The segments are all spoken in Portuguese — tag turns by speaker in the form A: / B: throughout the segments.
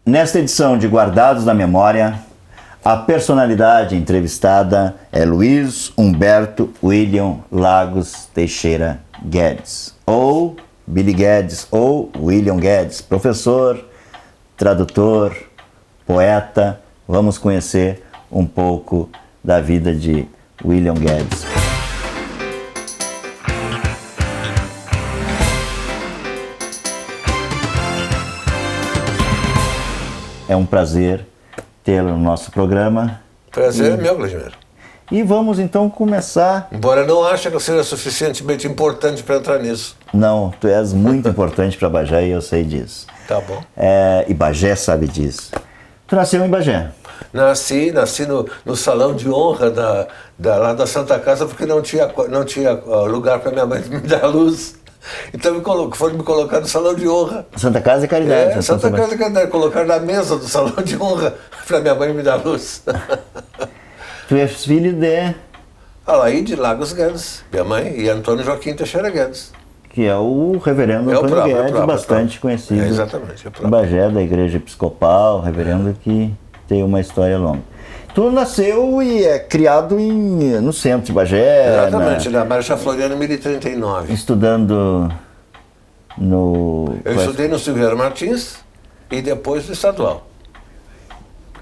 A: Nesta edição de Guardados na Memória, a personalidade entrevistada é Luiz Humberto William Lagos Teixeira Guedes, ou Billy Guedes, ou William Guedes, professor, tradutor, poeta. Vamos conhecer um pouco da vida de William Guedes. É um prazer tê-lo no nosso programa.
B: Prazer é meu, Vladimir.
A: E vamos então começar...
B: Embora não ache que eu seja suficientemente importante para entrar nisso.
A: Não, tu és muito importante para Bagé e eu sei disso.
B: Tá bom.
A: E Bagé sabe disso. Tu nasceu em Bagé?
B: Nasci no salão de honra lá da Santa Casa, porque não tinha lugar para minha mãe me dar luz. Então foram me colocar no salão de honra.
A: Santa Casa e Caridade.
B: Santa Casa e Caridade. Colocar na mesa do salão de honra para minha mãe me dar luz.
A: Tu és filho de...
B: Alaide Lagos Guedes, minha mãe, e Antônio Joaquim Teixeira Guedes.
A: Que é o reverendo Antônio Guedes, bastante conhecido.
B: Exatamente.
A: Em Bagé, da Igreja Episcopal, reverendo que tem uma história longa. Tu nasceu e é criado no centro de Bagé.
B: Exatamente, na Marcha Floriano 1039.
A: Estudando no...
B: Eu estudei no Silveira Martins e depois no Estadual.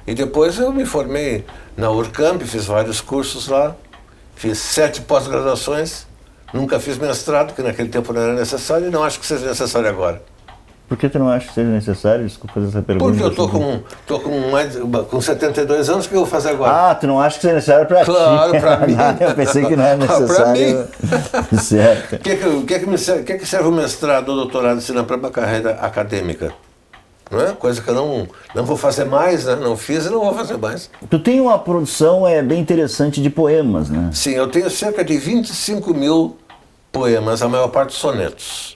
B: E depois eu me formei na Urcamp, fiz vários cursos lá, fiz 7 pós-graduações, nunca fiz mestrado, que naquele tempo não era necessário, e não acho que seja necessário agora.
A: Por que tu não acha que seja necessário? Desculpa fazer essa pergunta.
B: Porque eu tô com 72 anos, o que eu vou fazer agora?
A: Ah, tu não acha que seja necessário para ti?
B: Claro, para mim.
A: Eu pensei que não era necessário.
B: Para mim.
A: Certo.
B: O que serve o mestrado ou doutorado ensinando para uma carreira acadêmica? Não é? Coisa que eu não vou fazer mais, né? Não fiz e não vou fazer mais.
A: Tu tem uma produção bem interessante de poemas, né?
B: Sim, eu tenho cerca de 25 mil poemas, a maior parte sonetos.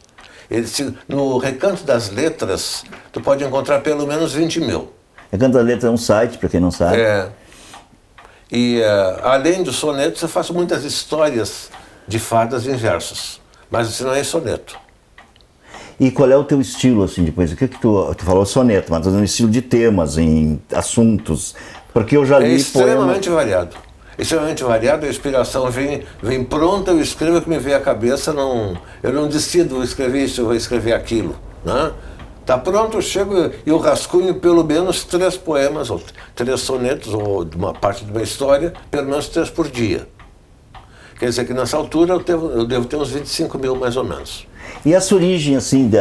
B: No Recanto das Letras, tu pode encontrar pelo menos 20 mil.
A: Recanto das Letras é um site, para quem não sabe.
B: E além dos sonetos, eu faço muitas histórias de fadas em versos. Mas isso não é soneto.
A: E qual é o teu estilo, assim, depois? O que tu falou soneto, mas um estilo de temas, em assuntos? Porque eu já li
B: extremamente variado. Extremamente variado, a inspiração vem pronta, eu escrevo o que me vem à cabeça, eu não decido escrever isso, eu vou escrever aquilo. Né? Tá pronto, eu chego e eu rascunho pelo menos 3 poemas, ou 3 sonetos, ou de uma parte de uma história, pelo menos 3 por dia. Quer dizer que nessa altura eu devo ter uns 25 mil mais ou menos.
A: E essa origem, assim,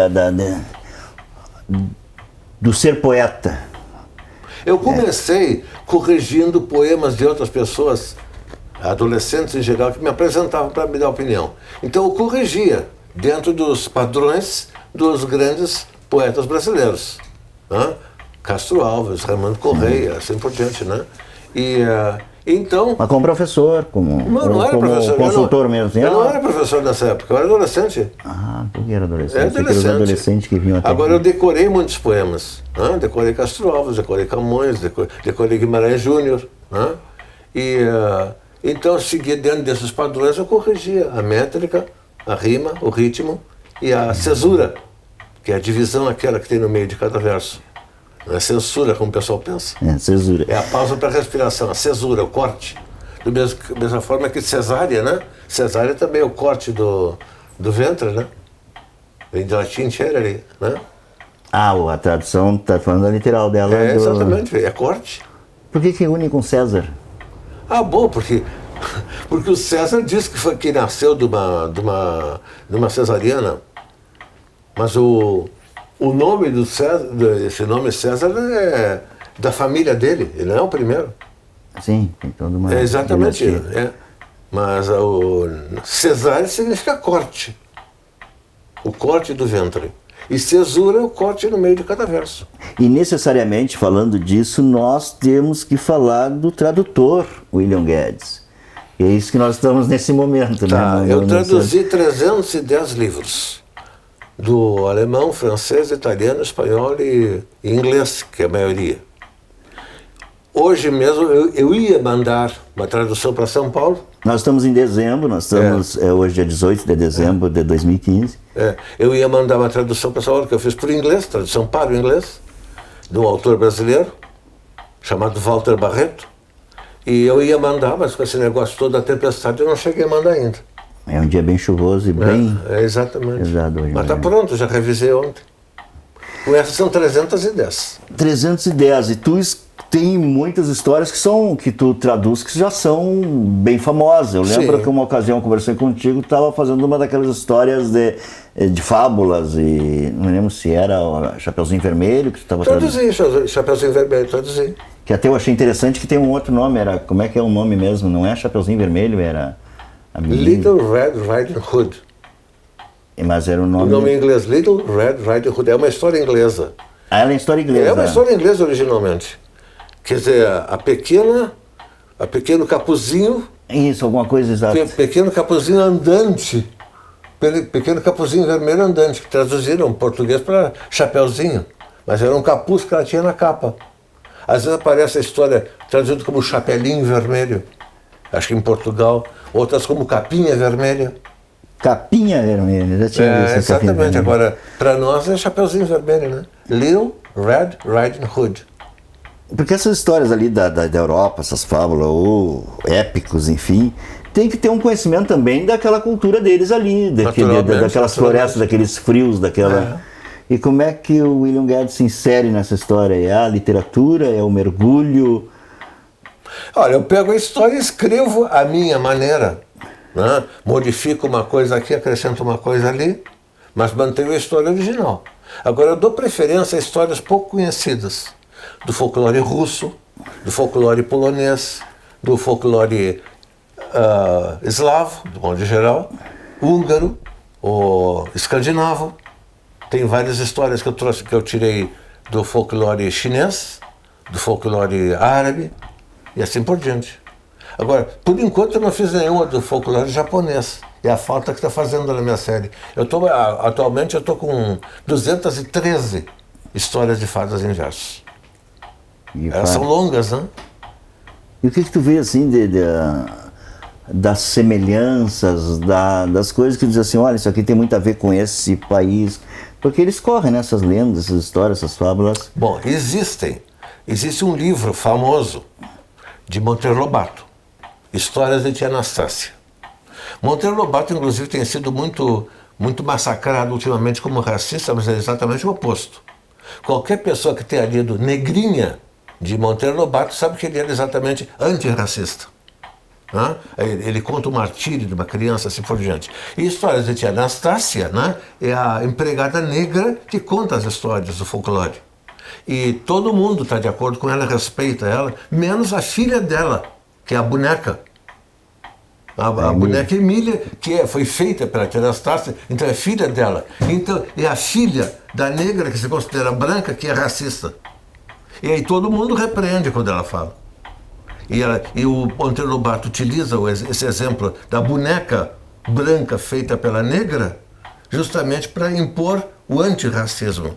A: do ser poeta?
B: Eu comecei corrigindo poemas de outras pessoas, adolescentes em geral, que me apresentavam para me dar opinião. Então eu corrigia dentro dos padrões dos grandes poetas brasileiros. Né? Castro Alves, Raimundo Correia, assim por diante, né? Então...
A: Mas como professor, como consultor mesmo.
B: Eu não era professor nessa época, eu era adolescente.
A: Ah, porque era adolescente.
B: Era adolescente.
A: Adolescente que vinham até
B: Agora eu decorei muitos poemas. Né? Decorei Castro Alves, decorei Camões, decorei Guimarães Júnior. Né? Então, segui dentro desses padrões, eu corrigia a métrica, a rima, o ritmo e a cesura, que é a divisão aquela que tem no meio de cada verso. Não é censura, como o pessoal pensa.
A: Cesura.
B: É a pausa para a respiração, a cesura, o corte. Da mesma forma que cesárea, né? Cesárea também é o corte do ventre, né? Vem de latim cerere, né?
A: A tradução está falando da literal dela.
B: Exatamente, é corte.
A: Por que une com César?
B: Bom, porque o César disse que nasceu de uma cesariana, mas o nome do César, esse nome César é da família dele, ele não é o primeiro.
A: Sim, tem toda uma...
B: Exatamente, mas o cesárea significa corte, o corte do ventre. E cesura é o corte no meio de cada verso.
A: E necessariamente, falando disso, nós temos que falar do tradutor William Guedes. E é isso que nós estamos nesse momento. Né?
B: Eu traduzi 310 livros. Do alemão, francês, italiano, espanhol e inglês, que é a maioria. Hoje mesmo eu ia mandar uma tradução para São Paulo.
A: Nós estamos em dezembro, hoje dia 18 de dezembro de 2015.
B: Eu ia mandar uma tradução para São Paulo, que eu fiz por inglês, tradução para o inglês. de um autor brasileiro, chamado Walter Barreto, e eu ia mandar, mas com esse negócio todo da tempestade eu não cheguei a mandar ainda.
A: É um dia bem chuvoso e bem
B: exatamente.
A: pesado hoje.
B: Mas está pronto, já revisei ontem. Com essas são 310.
A: 310, e tu tem muitas histórias que tu traduz que já são bem famosas. Eu lembro que uma ocasião eu conversei contigo, tu estava fazendo uma daquelas histórias de fábulas, e não lembro se era o Chapeuzinho Vermelho que tu estava traduzindo.
B: Traduzi, Chapeuzinho Vermelho, traduzi.
A: Que até eu achei interessante que tem um outro nome, como é que é o nome mesmo? Não é Chapeuzinho Vermelho, era...
B: Little Red Riding Hood.
A: Mas era o nome...
B: O nome em inglês, Little Red Riding Hood, é uma história inglesa.
A: Ah, ela é história inglesa.
B: É uma história inglesa originalmente. Quer dizer, a pequeno capuzinho...
A: Isso, alguma coisa exata.
B: Pequeno capuzinho andante. Pequeno capuzinho vermelho andante, que traduziram em português para Chapeuzinho. Mas era um capuz que ela tinha na capa. Às vezes aparece a história traduzida como Chapelinho Vermelho, acho que em Portugal. Outras como Capinha Vermelha.
A: Capinha Vermelha, já tinha visto.
B: Exatamente, agora para nós é Chapeuzinho Vermelho, né? Little Red Riding Hood.
A: Porque essas histórias ali da Europa, essas fábulas, ou épicos, enfim, tem que ter um conhecimento também daquela cultura deles ali, daquelas florestas, daqueles frios, daquela... E como é que o William Guedes se insere nessa história? É a literatura? É o mergulho?
B: Olha, eu pego a história e escrevo à minha maneira, né? Modifico uma coisa aqui, acrescento uma coisa ali, mas mantenho a história original. Agora, eu dou preferência a histórias pouco conhecidas, do folclore russo, do folclore polonês, do folclore eslavo, do modo geral, húngaro, ou escandinavo. Tem várias histórias que eu tirei do folclore chinês, do folclore árabe e assim por diante. Agora, por enquanto eu não fiz nenhuma do folclore japonês. É a falta que está fazendo na minha série. Atualmente eu estou com 213 histórias de fadas em versos. Elas são longas, né?
A: E o que tu vê assim das semelhanças, das coisas que dizem assim, olha, isso aqui tem muito a ver com esse país? Porque eles correm nessas lendas, essas histórias, essas fábulas.
B: Bom, existe um livro famoso de Monteiro Lobato, Histórias de Tia Anastácia. Monteiro Lobato, inclusive, tem sido muito massacrado ultimamente como racista, mas é exatamente o oposto. Qualquer pessoa que tenha lido Negrinha, de Monteiro Lobato, sabe que ele era exatamente antirracista. Né? Ele conta o martírio de uma criança, assim por diante. E Histórias de Tia Anastácia, né, é a empregada negra que conta as histórias do folclore. E todo mundo está de acordo com ela, respeita ela, menos a filha dela, que é a boneca. A boneca Emília, que foi feita pela Tia Anastácia, então é filha dela. Então é a filha da negra, que se considera branca, que é racista. E aí todo mundo repreende quando ela fala. E o Monteiro Lobato utiliza esse exemplo da boneca branca feita pela negra justamente para impor o antirracismo.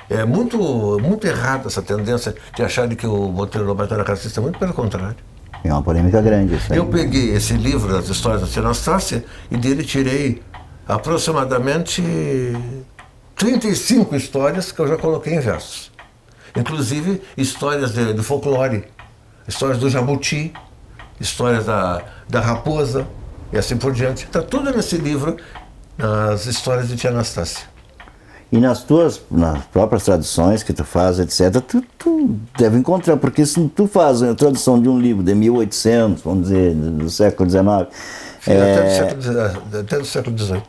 B: É muito errada essa tendência de achar que o Monteiro Lobato era racista, muito pelo contrário.
A: É uma polêmica grande isso aí.
B: Eu peguei esse livro, As Histórias da Tia Anastácia, e dele tirei aproximadamente 35 histórias que eu já coloquei em versos. Inclusive histórias do folclore, histórias do jabuti, histórias da raposa e assim por diante. Está tudo nesse livro, nas Histórias de Tia Anastácia.
A: E nas próprias traduções que tu faz, etc., tu deve encontrar, porque se tu faz a tradução de um livro de 1800, vamos dizer, do século XIX...
B: Até do século XVIII.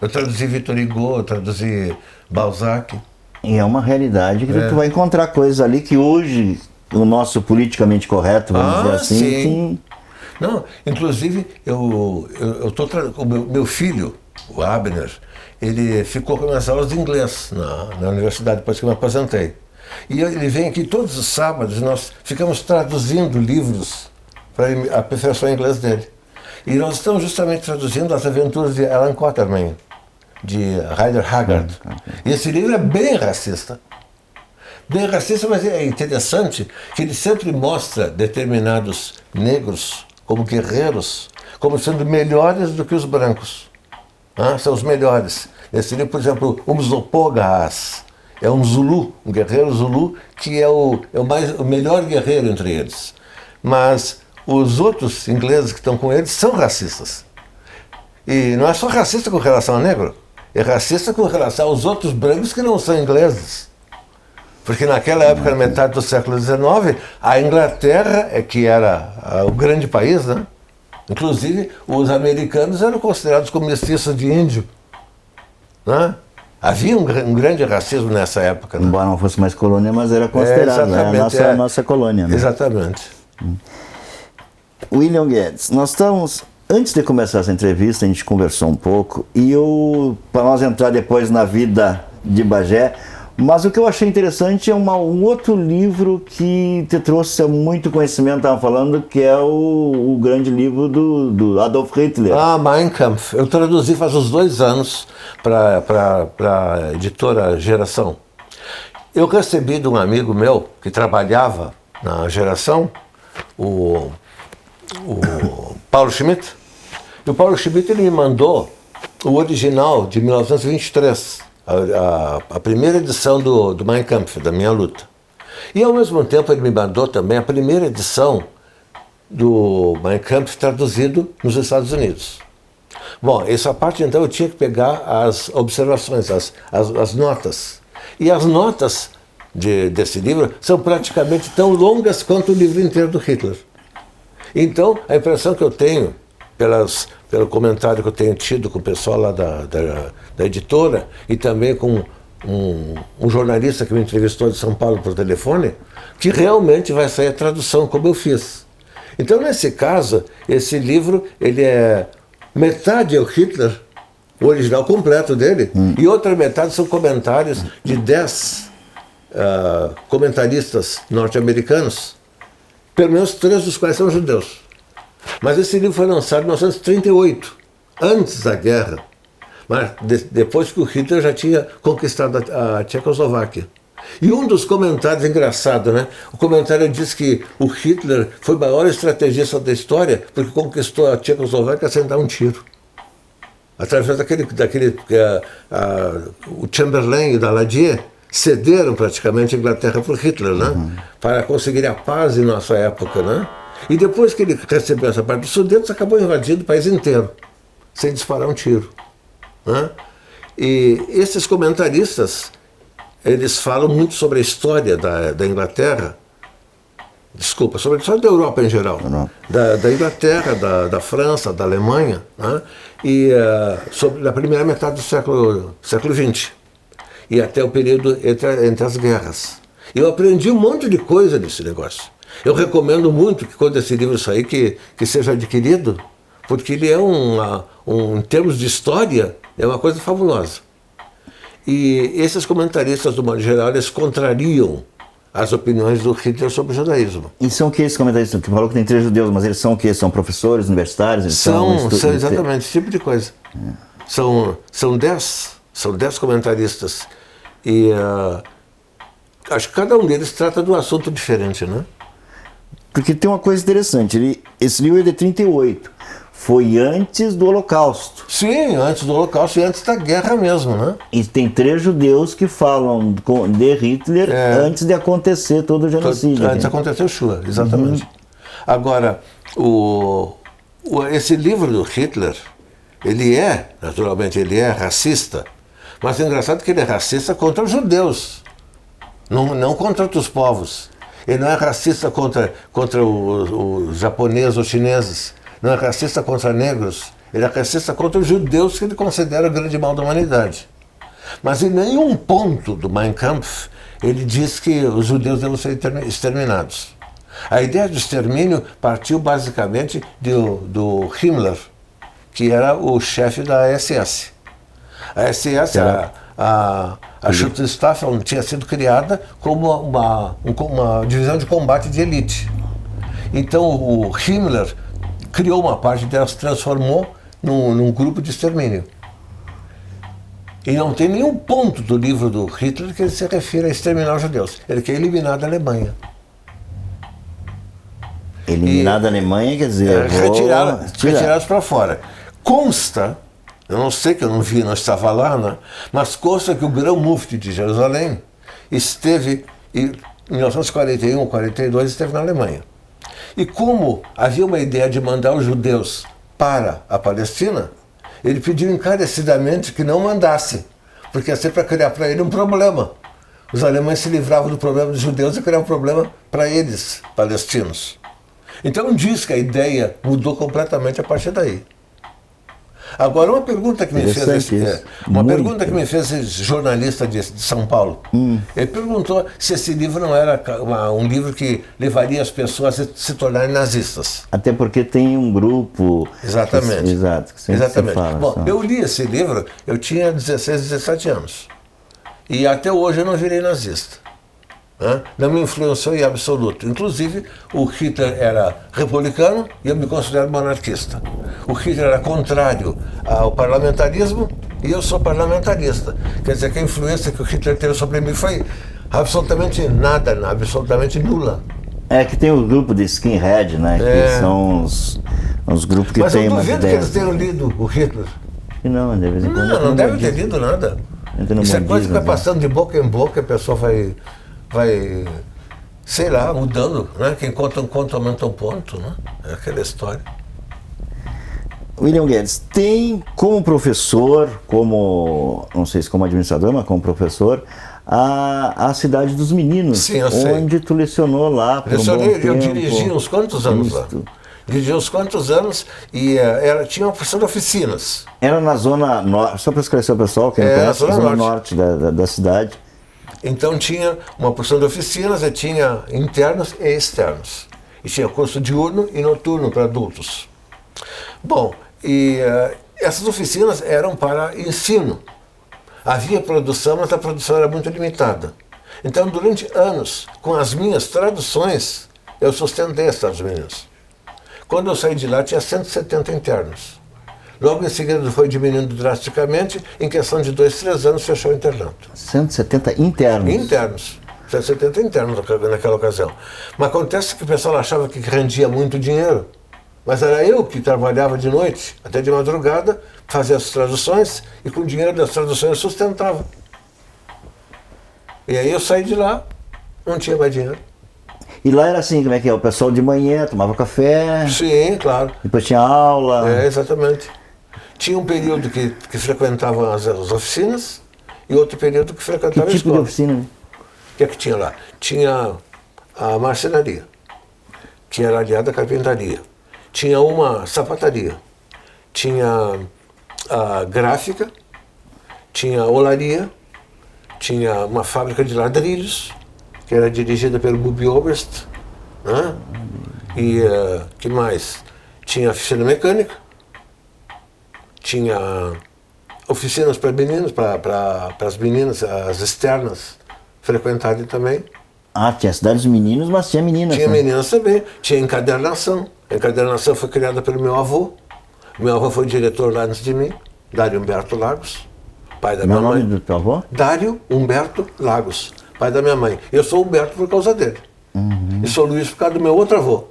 B: Eu traduzi Victor Hugo, eu traduzi Balzac.
A: E é uma realidade que tu vai encontrar coisas ali que hoje o nosso politicamente correto, vamos dizer assim...
B: Sim. Não, inclusive, o meu filho, o Abner, ele ficou com minhas aulas de inglês na universidade, depois que eu me aposentei. E ele vem aqui todos os sábados, nós ficamos traduzindo livros para a aperfeiçoar o inglês dele. E nós estamos justamente traduzindo As Aventuras de Alan Quatermain, de Rider Haggard. E esse livro é bem racista. Bem racista, mas é interessante que ele sempre mostra determinados negros como guerreiros, como sendo melhores do que os brancos. São os melhores. Nesse livro, por exemplo, Umslopogaas, é um Zulu, um guerreiro Zulu, que é o melhor guerreiro entre eles. Mas os outros ingleses que estão com eles são racistas. E não é só racista com relação ao negro, é racista com relação aos outros brancos que não são ingleses. Porque naquela época, na metade do século XIX, a Inglaterra, que era o grande país, né? Inclusive, os americanos eram considerados como mestiços de índio. Né? Havia um grande racismo nessa época. Né?
A: Embora não fosse mais colônia, mas era considerado, era a nossa colônia. Né?
B: Exatamente.
A: William Guedes, nós estamos... Antes de começar essa entrevista, a gente conversou um pouco, e para nós entrar depois na vida de Bagé, mas o que eu achei interessante é um outro livro que te trouxe muito conhecimento, estava falando, que é o grande livro do Adolf Hitler.
B: Mein Kampf. Eu traduzi faz uns 2 anos para a editora Geração. Eu recebi de um amigo meu que trabalhava na Geração, o Paulo Schmidt. E o Paulo Schmidt ele me mandou o original de 1923, a primeira edição do Mein Kampf, da minha luta. E ao mesmo tempo ele me mandou também a primeira edição do Mein Kampf traduzido nos Estados Unidos. Bom, essa parte então eu tinha que pegar as observações, as notas. E as notas desse livro são praticamente tão longas quanto o livro inteiro do Hitler. Então, a impressão que eu tenho, pelo comentário que eu tenho tido com o pessoal lá da editora e também com um jornalista que me entrevistou de São Paulo por telefone, que realmente vai sair a tradução como eu fiz. Então, nesse caso, esse livro, ele é metade é o Hitler, o original completo dele, e outra metade são comentários de 10 comentaristas norte-americanos, pelo menos 3 dos quais são judeus. Mas esse livro foi lançado em 1938, antes da guerra, mas depois que o Hitler já tinha conquistado a Tchecoslováquia. E um dos comentários, engraçado, né? O comentário diz que o Hitler foi o maior estrategista da história porque conquistou a Tchecoslováquia sem dar um tiro. Através o Chamberlain e o Daladier cederam praticamente a Inglaterra para o Hitler, né? Para conseguir a paz em nossa época, né? E depois que ele recebeu essa parte dos Sudetos, acabou invadindo o país inteiro, sem disparar um tiro. Né? E esses comentaristas, eles falam muito sobre a história da Inglaterra, sobre a história da Europa em geral, da Inglaterra, da França, da Alemanha, né? E sobre a primeira metade do século XX, e até o período entre as guerras. Eu aprendi um monte de coisa desse negócio. Eu recomendo muito que quando esse livro sair, que seja adquirido, porque ele é em termos de história, é uma coisa fabulosa. E esses comentaristas, do modo geral, eles contrariam as opiniões do Hitler sobre o judaísmo.
A: E são o que esses comentaristas? Que falou que tem 3 judeus, mas eles são o que? São professores universitários? Eles
B: são exatamente esse tipo de coisa. São 10 comentaristas. E acho que cada um deles trata de um assunto diferente, né?
A: Porque tem uma coisa interessante, esse livro é de 38, foi antes do Holocausto.
B: Sim, antes do Holocausto e antes da guerra mesmo, né?
A: E tem 3 judeus que falam de Hitler antes de acontecer todo o genocídio.
B: Antes de acontecer o Shoah, exatamente. Agora, esse livro do Hitler, naturalmente, ele é racista, mas é engraçado que ele é racista contra os judeus, não contra outros povos. Ele não é racista contra os japoneses ou chineses, não é racista contra negros, ele é racista contra os judeus que ele considera o grande mal da humanidade. Mas em nenhum ponto do Mein Kampf ele diz que os judeus devem ser exterminados. A ideia do extermínio partiu basicamente do Himmler, que era o chefe da SS. A SS era... A Schutzstaffel tinha sido criada como uma divisão de combate de elite. Então o Himmler criou uma parte dela, se transformou num grupo de extermínio. E não tem nenhum ponto do livro do Hitler que ele se refira a exterminar os judeus. Ele quer eliminar da Alemanha.
A: Eliminar da Alemanha quer dizer...
B: Retirá-los para fora. Eu não sei que eu não estava lá, né? Mas consta que o grão-mufti de Jerusalém, esteve, em 1941 ou 42, esteve na Alemanha. E como havia uma ideia de mandar os judeus para a Palestina, ele pediu encarecidamente que não mandasse, porque ia ser para criar para ele um problema. Os alemães se livravam do problema dos judeus e criavam um problema para eles, palestinos. Então diz que a ideia mudou completamente a partir daí. Agora, uma pergunta que me fez esse jornalista de São Paulo. Ele perguntou se esse livro não era um livro que levaria as pessoas a se tornarem nazistas.
A: Até porque tem um grupo...
B: Exatamente.
A: Exato. Que
B: Exatamente.
A: Fala,
B: bom, eu li esse livro, eu tinha 16, 17 anos. E até hoje eu não virei nazista. Não me influenciou em absoluto. Inclusive, o Hitler era republicano e eu me considero monarquista. O Hitler era contrário ao parlamentarismo e eu sou parlamentarista. Quer dizer que a influência que o Hitler teve sobre mim foi absolutamente nada, absolutamente nula.
A: É que tem o grupo de skinhead, né? Que são os grupos que têm umas ideias. Mas eu duvido
B: que eles tenham lido o Hitler.
A: Não, de vez em quando.
B: Não deve ter lido nada. Isso é coisa que vai passando de boca em boca, a pessoa vai, sei lá, mudando, né? Quem conta um conto aumenta um ponto, né? É aquela história.
A: William Guedes, tem como professor, não sei se como administrador, mas como professor, a Cidade dos Meninos.
B: Sim, eu sei.
A: Onde tu lecionou lá por um bom tempo.
B: Eu dirigi uns quantos anos lá. Dirigi uns quantos anos e tinha uma porção de oficinas.
A: Era na zona norte, só para esclarecer o pessoal, que
B: na zona
A: norte da cidade.
B: Então tinha uma porção de oficinas e tinha internos e externos. E tinha curso diurno e noturno para adultos. Bom, e essas oficinas eram para ensino. Havia produção, mas a produção era muito limitada. Então, durante anos, com as minhas traduções, eu sustentei a Cidade dos Meninos. Quando eu saí de lá, tinha 170 internos. Logo em seguida foi diminuindo drasticamente, em questão de 2, 3 anos fechou o internato.
A: 170 internos?
B: Internos. 170 internos naquela ocasião. Mas acontece que o pessoal achava que rendia muito dinheiro. Mas era eu que trabalhava de noite, até de madrugada, fazia as traduções e com o dinheiro das traduções eu sustentava. E aí eu saí de lá, não tinha mais dinheiro.
A: E lá era assim, como é que é? O pessoal de manhã tomava café?
B: Sim, claro.
A: Depois tinha aula?
B: Exatamente. Tinha um período que frequentavam as oficinas e outro período que frequentava a escola. Que
A: tipo de oficina?
B: O que é que tinha lá? Tinha a marcenaria, que era aliada à carpintaria. Tinha uma sapataria. Tinha a gráfica. Tinha a olaria. Tinha uma fábrica de ladrilhos, que era dirigida pelo Bubi Oberst, né? E que mais? Tinha oficina mecânica, tinha oficinas para meninos, para as meninas, as externas, frequentarem também.
A: Tinha Cidade dos Meninos, mas tinha meninas.
B: Tinha meninas também, tinha encadernação. A encadernação foi criada pelo meu avô. Meu avô foi diretor lá antes de mim, Dário Humberto Lagos, pai da minha mãe.
A: O nome do teu avô?
B: Dário Humberto Lagos, pai da minha mãe. Eu sou Humberto por causa dele. E sou Luiz por causa do meu outro avô.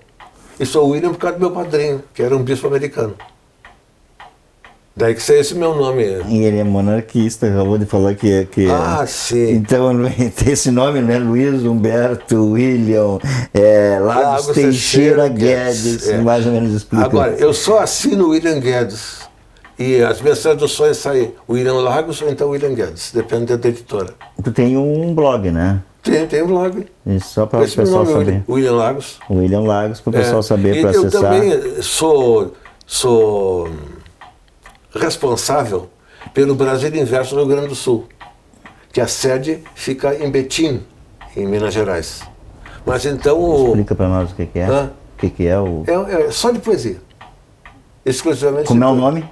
B: E sou William por causa do meu padrinho, que era um bispo americano. Daí que sei esse meu nome.
A: E ele é monarquista, acabou de falar que
B: sim.
A: Então tem esse nome, né? Luiz Humberto William Lagos Teixeira Guedes. Mais ou menos explica.
B: Agora, eu só assino William Guedes. E as minhas traduções saem William Lagos ou então William Guedes, depende da editora.
A: Tu tem um blog, né?
B: Tem um blog.
A: Isso, só para o pessoal saber.
B: William Lagos.
A: William Lagos, para o pessoal saber, para acessar.
B: Eu também sou responsável pelo Brasil Inverso no Rio Grande do Sul, que a sede fica em Betim, em Minas Gerais. Mas então...
A: Explica para nós o que é. O que é o...
B: É só de poesia. Exclusivamente.
A: Como é o nome?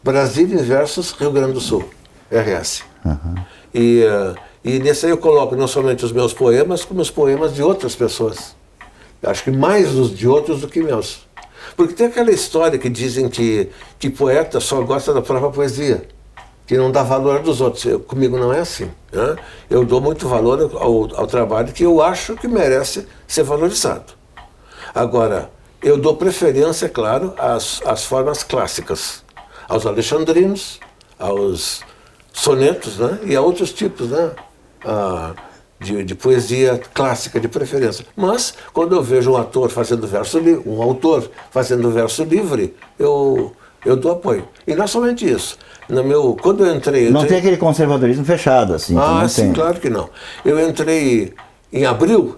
B: Brasil Inversos Rio Grande do Sul, RS. E nesse aí eu coloco não somente os meus poemas, como os poemas de outras pessoas. Eu acho que mais os de outros do que meus. Porque tem aquela história que dizem que poeta só gosta da própria poesia, que não dá valor dos outros. Comigo não é assim, né? Eu dou muito valor ao trabalho que eu acho que merece ser valorizado. Agora, eu dou preferência, é claro, às formas clássicas, aos alexandrinos, aos sonetos, né? E a outros tipos, né? de poesia clássica, de preferência. Mas, quando eu vejo um autor fazendo verso livre, eu dou apoio. E não somente isso. Quando eu entrei...
A: Não tem aquele conservadorismo fechado, assim.
B: Ah, sim,
A: tem.
B: claro que não. Eu entrei, em abril,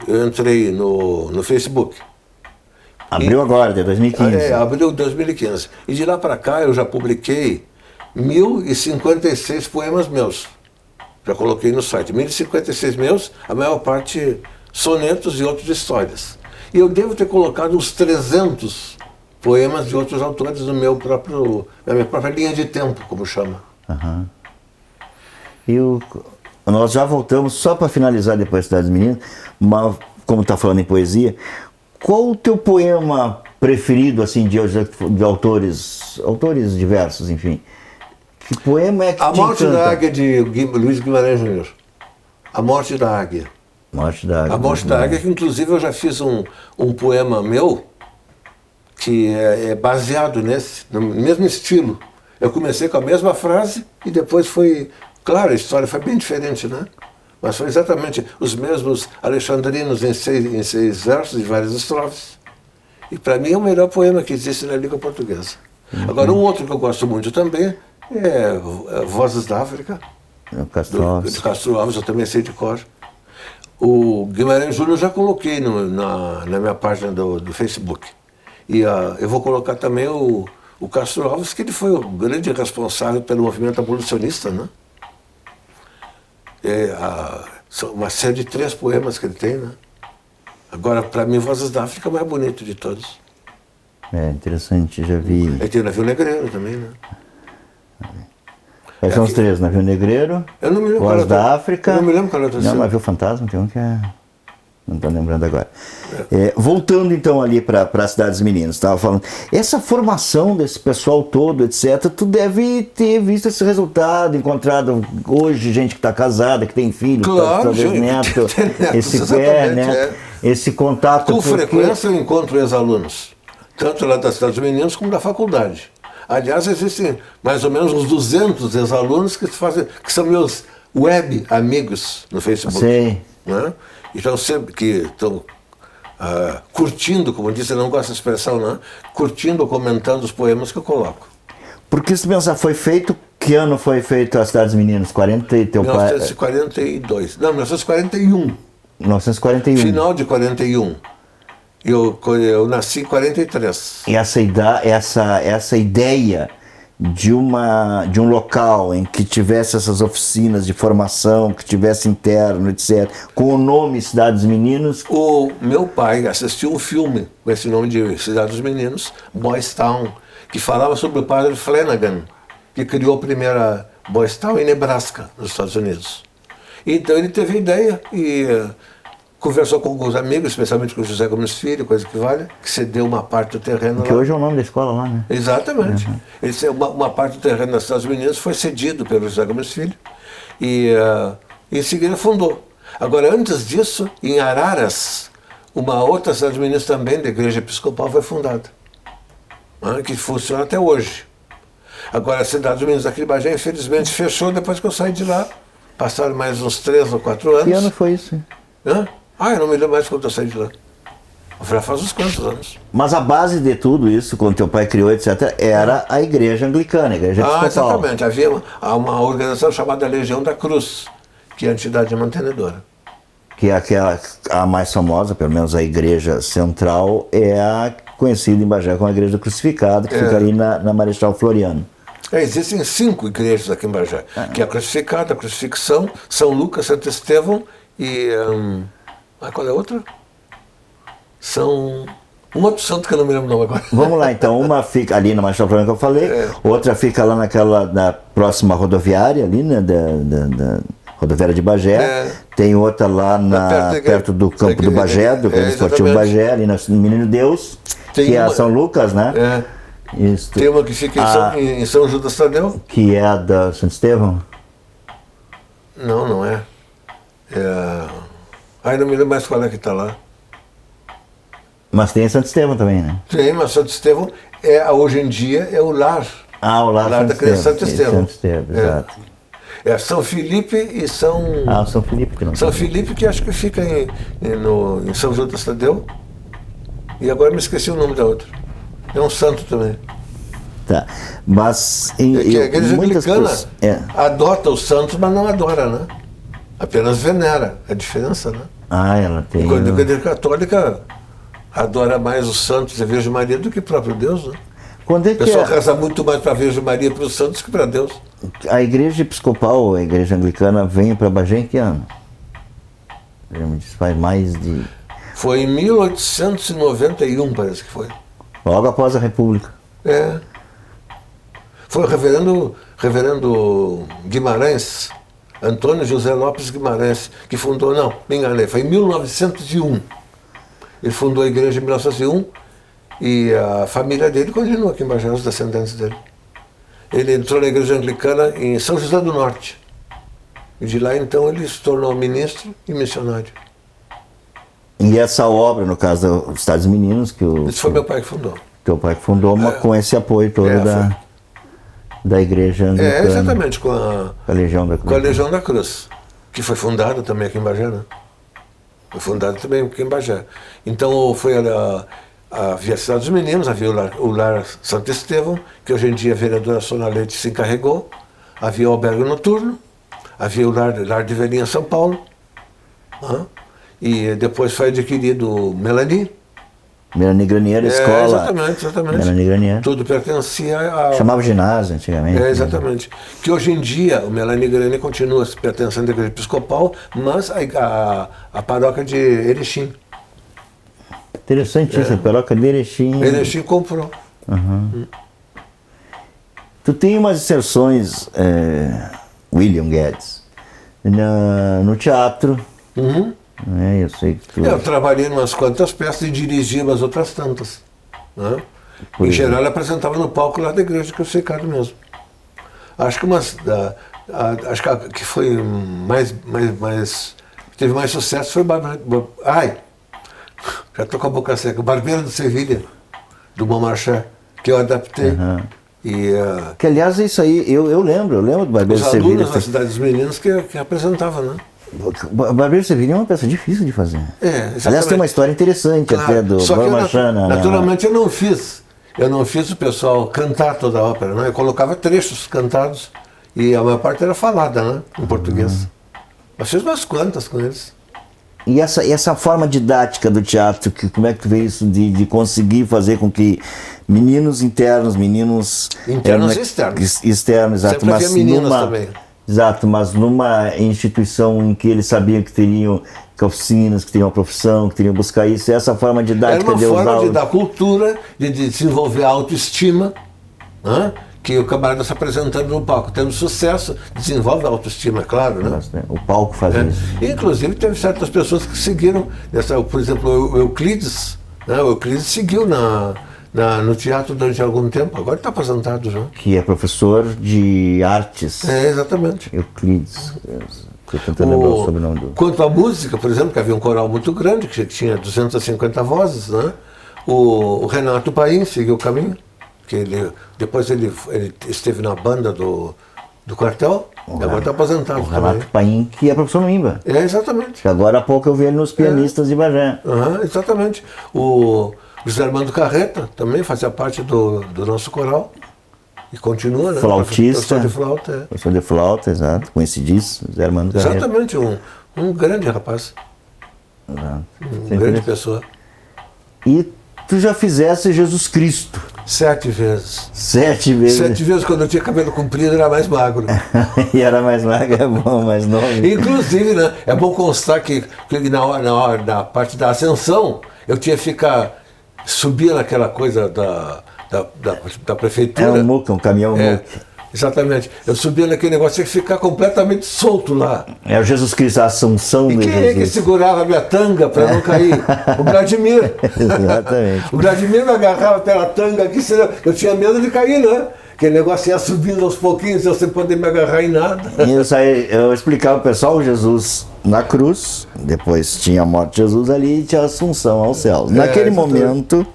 B: no Facebook.
A: Abril agora, de 2015.
B: Abril de 2015. E de lá para cá eu já publiquei 1.056 poemas meus. Já coloquei no site. 1.056 meus, a maior parte sonetos e outras histórias. E eu devo ter colocado uns 300 poemas de outros autores na minha própria linha de tempo, como chama.
A: Uhum. Nós já voltamos, só para finalizar depois Cidade dos Meninos, mas, como está falando em poesia, qual o teu poema preferido, assim, de autores diversos, enfim? Que poema é que
B: A
A: te
B: Morte
A: encanta?
B: da Águia, de Luiz Guimarães Júnior. A Morte da Águia.
A: Morte da Águia.
B: A Morte da Águia, que inclusive eu já fiz um poema meu, que é baseado no mesmo estilo. Eu comecei com a mesma frase e depois foi... Claro, a história foi bem diferente, né? Mas foi exatamente os mesmos alexandrinos em seis versos e várias estrofes. E para mim é o melhor poema que existe na língua portuguesa. Agora, um outro que eu gosto muito também é Vozes da África,
A: do
B: Castro Alves, eu também sei de cor. O Guimarães Júnior eu já coloquei na minha página do Facebook. E eu vou colocar também o Castro Alves, que ele foi o grande responsável pelo movimento abolicionista, né? São uma série de 3 poemas que ele tem, né? Agora, para mim, Vozes da África é o mais bonito de todos.
A: É interessante, já vi.
B: Ele tem o Navio Negreiro também, né?
A: Quais são os 3? Navio Negreiro,
B: Eu não me lembro
A: Voz da África.
B: Eu não me lembro qual é o terceiro.
A: Não, Navio Fantasma, tem um que é... Não estou lembrando agora. Voltando então ali para a Cidade dos Meninos, estava falando, essa formação desse pessoal todo, etc., tu deve ter visto esse resultado, encontrado hoje gente que está casada, que tem filho,
B: claro,
A: talvez neto, esse contato.
B: Com frequência eu encontro ex-alunos, tanto lá da Cidade dos Meninos como da faculdade. Aliás, existem mais ou menos uns 200 ex-alunos que são meus web amigos no Facebook.
A: Sei.
B: Né? Então, sempre que estão curtindo, como eu disse, eu não gosto da expressão, não, curtindo ou comentando os poemas que eu coloco.
A: Porque se pensar, que ano foi feito a Cidade dos Meninos? 40 e teu
B: 1942. Não, 1941.
A: 1941.
B: Final de 41. Eu nasci em 43.
A: E essa ideia de um local em que tivesse essas oficinas de formação, que tivesse interno, etc., com o nome Cidade dos Meninos.
B: O meu pai assistiu um filme com esse nome de Cidade dos Meninos, Boys Town, que falava sobre o padre Flanagan, que criou a primeira Boys Town em Nebraska, nos Estados Unidos. Então ele teve a ideia e conversou com alguns amigos, especialmente com o José Gomes Filho, coisa que vale, que cedeu uma parte do terreno
A: que
B: lá.
A: hoje é o nome da escola lá, né?
B: Exatamente. Uma parte do terreno das Cidades dos Meninos foi cedido pelo José Gomes Filho e em seguida fundou. Agora, antes disso, em Araras, uma outra Cidade dos Meninos também, da Igreja Episcopal, foi fundada, que funciona até hoje. Agora, a Cidade dos Meninos aqui de Bagé, infelizmente, fechou depois que eu saí de lá. Passaram mais uns 3 ou 4 anos.
A: Que ano foi isso?
B: Eu não me lembro mais quando eu saí de lá. Já faz uns quantos anos.
A: Mas a base de tudo isso, quando teu pai criou, etc., era a Igreja Anglicana, a Igreja Episcopal.
B: Exatamente. Havia uma organização chamada Legião da Cruz, que é a entidade mantenedora.
A: Que é a mais famosa, pelo menos a Igreja Central, é a conhecida em Bagé como a Igreja do Crucificado, que fica ali na Marechal Floriano.
B: Existem 5 igrejas aqui em Bagé, que é a Crucificada, a Crucifixão, São Lucas, Santo Estevão e... qual é a outra? Um outro santo que eu não me lembro o nome agora.
A: Vamos lá, então. Uma fica ali na Marechal Floriano que eu falei, outra fica lá na próxima rodoviária, ali, né, da rodoviária de Bagé. Tem outra lá perto do campo do Bagé, do campo esportivo Bagé, ali no Menino Deus, que é a São Lucas, né? Isso.
B: Tem uma que fica em São Judas Tadeu.
A: Que é a da Santo Estevão?
B: Não é. Não me lembro mais qual é que está lá.
A: Mas tem Santo Estevão também, né?
B: Tem, mas Santo Estevão, hoje em dia, é o lar.
A: O lar
B: da criança Santo Estevão.
A: Santo Estevão, exato.
B: É São Felipe e São...
A: Ah, São Felipe que não.
B: São Felipe, que acho que fica em São Judas Tadeu. E agora me esqueci o nome da outra. É um santo também.
A: Tá. Mas
B: É que a igreja anglicana
A: pessoas-
B: adota os santos, mas não adora, né? Apenas venera. É a diferença, né?
A: Ah, ela tem.
B: Enquanto a igreja católica adora mais os santos e a Virgem Maria do que o próprio Deus, né?
A: Quando é
B: O
A: que
B: pessoal reza muito mais para a Virgem Maria e para os santos que para Deus.
A: a igreja episcopal, a igreja anglicana, veio para Bagé em que ano? Já me disse, faz mais de.
B: Foi em 1891, parece que foi.
A: Logo após a República.
B: É. Foi o reverendo Guimarães, Antônio José Lopes Guimarães, que fundou, não, me enganei, foi em 1901. Ele fundou a igreja em 1901 e a família dele continua aqui em Bagé, os descendentes dele. Ele entrou na igreja anglicana em São José do Norte. E de lá, então, ele se tornou ministro e missionário.
A: E essa obra, no caso dos Estados Meninos, que o
B: Esse foi meu pai que fundou.
A: teu pai que fundou, mas com esse apoio todo
B: É,
A: da igreja anglicana.
B: É, exatamente, com a
A: Legião da
B: com a
A: Cruz.
B: Legião da Cruz, que foi fundada também aqui em Bagé, né? Foi fundada também aqui em Bagé. Então, foi havia a Cidade dos Meninos, havia o Lar Santo Estevão, que hoje em dia a vereadora Sônia Leite se encarregou, havia o Albergue Noturno, havia o Lar de Velhinha São Paulo, né? E depois foi adquirido Melanie.
A: Melanie Granier, escola.
B: Exatamente.
A: Melanie Granier.
B: Tudo pertencia a...
A: Chamava ginásio antigamente.
B: É, exatamente. Que hoje em dia o Melanie Granier continua pertencendo à igreja episcopal, mas a paróquia de Erechim.
A: Interessante isso, a paróquia de Erechim.
B: Erechim comprou.
A: Tu tem umas inserções, William Guedes, no teatro.
B: Uhum.
A: Eu sei que tu.
B: Eu trabalhei em umas quantas peças e dirigi umas outras tantas, né?
A: Por
B: Em
A: exemplo?
B: geral, ela apresentava no palco lá da igreja, que eu sei Ricardo mesmo. Acho que acho que a que foi teve mais sucesso foi já estou com a boca seca. Barbeiro de Sevilha, do Beaumarchais, que eu adaptei. E
A: Que aliás, isso aí, eu lembro do Barbeiro
B: os
A: de Sevilha.
B: alunos da Cidade dos Meninos que apresentavam, né?
A: Barbeiro de Sevilha é uma peça difícil de fazer.
B: Exatamente.
A: Aliás, tem uma história interessante
B: Claro.
A: até do
B: Só que
A: Beaumarchais.
B: naturalmente eu não fiz o pessoal cantar toda a ópera, né? Eu colocava trechos cantados e a maior parte era falada, né? Em português. Mas fiz umas quantas com eles.
A: E essa forma didática do teatro, como é que tu vê isso de conseguir fazer com que meninos internos
B: Internos e externos.
A: Externos, exato,
B: Sempre havia meninas também.
A: Exato, mas numa instituição em que eles sabiam que teriam oficinas, que teriam uma profissão, que teriam que buscar isso, e essa forma
B: Era
A: didática
B: uma
A: de usar
B: forma de dar cultura, de desenvolver a autoestima, né? Que o camarada se apresentando no palco, tendo sucesso, desenvolve a autoestima, é claro, né?
A: o palco faz isso.
B: Inclusive, teve certas pessoas que seguiram, por exemplo, o Euclides, né? O Euclides seguiu no teatro durante algum tempo, agora está aposentado já.
A: Que é professor de artes.
B: Exatamente.
A: Euclides. Estou tentando lembrar o sobrenome do.
B: Quanto à música, por exemplo, que havia um coral muito grande, que tinha 250 vozes, né? O Renato Paim seguiu o caminho, que depois ele esteve na banda do quartel, e agora está aposentado
A: O
B: também.
A: Renato Paim, que é professor no IMBA.
B: Exatamente.
A: Que agora há pouco eu vi ele nos pianistas de Bagé.
B: Exatamente. O José Armando Carreta também fazia parte do nosso coral. E continua, né?
A: Flautista.
B: Professor de flauta.
A: Professor de flauta, exato. Conhecidíssimo, Zé Armando Carreira.
B: Exatamente, um grande rapaz.
A: Exato.
B: Uma grande pessoa.
A: E tu já fizesse Jesus Cristo
B: 7 vezes.
A: 7 vezes.
B: 7 vezes quando eu tinha cabelo comprido era mais magro.
A: E era mais magro, é bom, mais novo.
B: Inclusive, né, é bom constar que na parte da ascensão, eu tinha que subir naquela coisa da prefeitura.
A: É um muque, um caminhão muque.
B: Exatamente. Eu subia naquele negócio, tinha que ficar completamente solto lá.
A: É o Jesus Cristo, a Assunção
B: E
A: de
B: quem
A: Jesus.
B: é que segurava a minha tanga para não cair? O Vladimir.
A: Exatamente.
B: O Vladimir me agarrava pela tanga aqui, senão eu tinha medo de cair, né? Aquele negócio ia subindo aos pouquinhos, eu sem poder me agarrar em nada.
A: E eu explicava pro pessoal, Jesus na cruz, depois tinha a morte de Jesus ali e tinha a Assunção aos céus. Naquele
B: exatamente.
A: momento,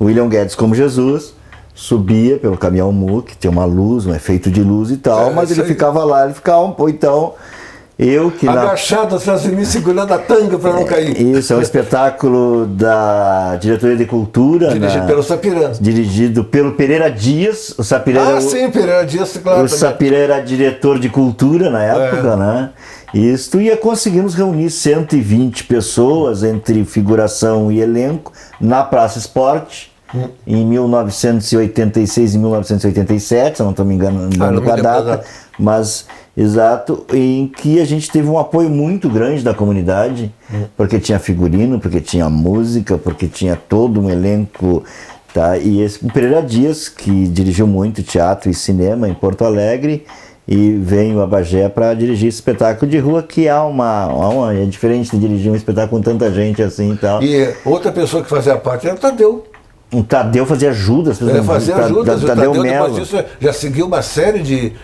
A: William Guedes como Jesus, subia pelo caminhão Mu, que tem uma luz, um efeito de luz e tal, mas ele ficava lá, ele ficava ou então eu que
B: agachado atrás de mim, segurando a tanga para não cair.
A: Isso, é um espetáculo da Diretoria de Cultura.
B: Dirigido pelo Sapirã.
A: Dirigido pelo Pereira Dias. O Sapirã
B: sim, Pereira Dias, claro.
A: O Sapirã era diretor de cultura na época, né? Isso, e conseguimos reunir 120 pessoas entre figuração e elenco na Praça Esporte. Em 1986 e 1987, se eu não estou me enganando com a data, mas exato, em que a gente teve um apoio muito grande da comunidade, porque tinha figurino, porque tinha música, porque tinha todo um elenco, tá? E o Pereira Dias, que dirigiu muito teatro e cinema em Porto Alegre, e veio a Bagé para dirigir esse espetáculo de rua, que é diferente de dirigir um espetáculo com tanta gente assim e tal.
B: E outra pessoa que fazia parte era o Tadeu.
A: O Tadeu fazia Judas.
B: Fazia Judas. O Tadeu
A: Melo.
B: Depois disso, já seguiu uma série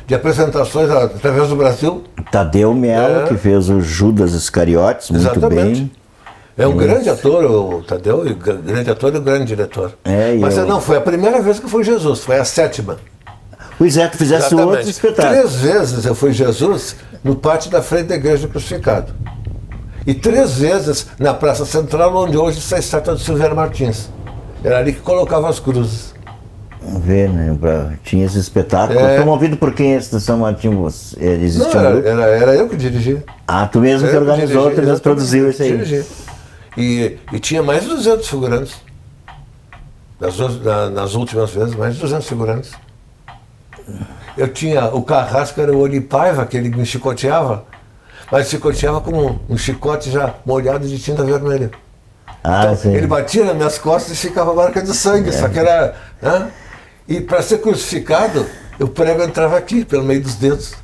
B: de apresentações através do Brasil.
A: Tadeu Melo, que fez o Judas Iscariotes muito
B: Exatamente.
A: bem.
B: É um grande ator, o Tadeu, grande ator e um grande diretor. Mas não, foi a primeira vez que foi Jesus, foi a 7ª.
A: Pois é, tu fizesse outro espetáculo.
B: 3 vezes eu fui Jesus no pátio da frente da Igreja do Crucificado. E 3 vezes na Praça Central, onde hoje está a estátua de Silveira Martins. Era ali que colocava as cruzes.
A: Vamos ver, né? Tinha esse espetáculo. Promovido por quem esse de São Martinho existiu?
B: Não, era eu que dirigia.
A: Tu mesmo que organizou, tu mesmo produziu isso aí.
B: Dirigi. E tinha mais de 200 figurantes. Nas últimas vezes, mais de 200 figurantes. Eu tinha o Carrasco, era o Olipaiva, que ele me chicoteava, mas chicoteava com um chicote já molhado de tinta vermelha. Então, ele batia nas minhas costas e ficava marca de sangue, só que era... Né? E para ser crucificado, o prego entrava aqui, pelo meio dos dedos.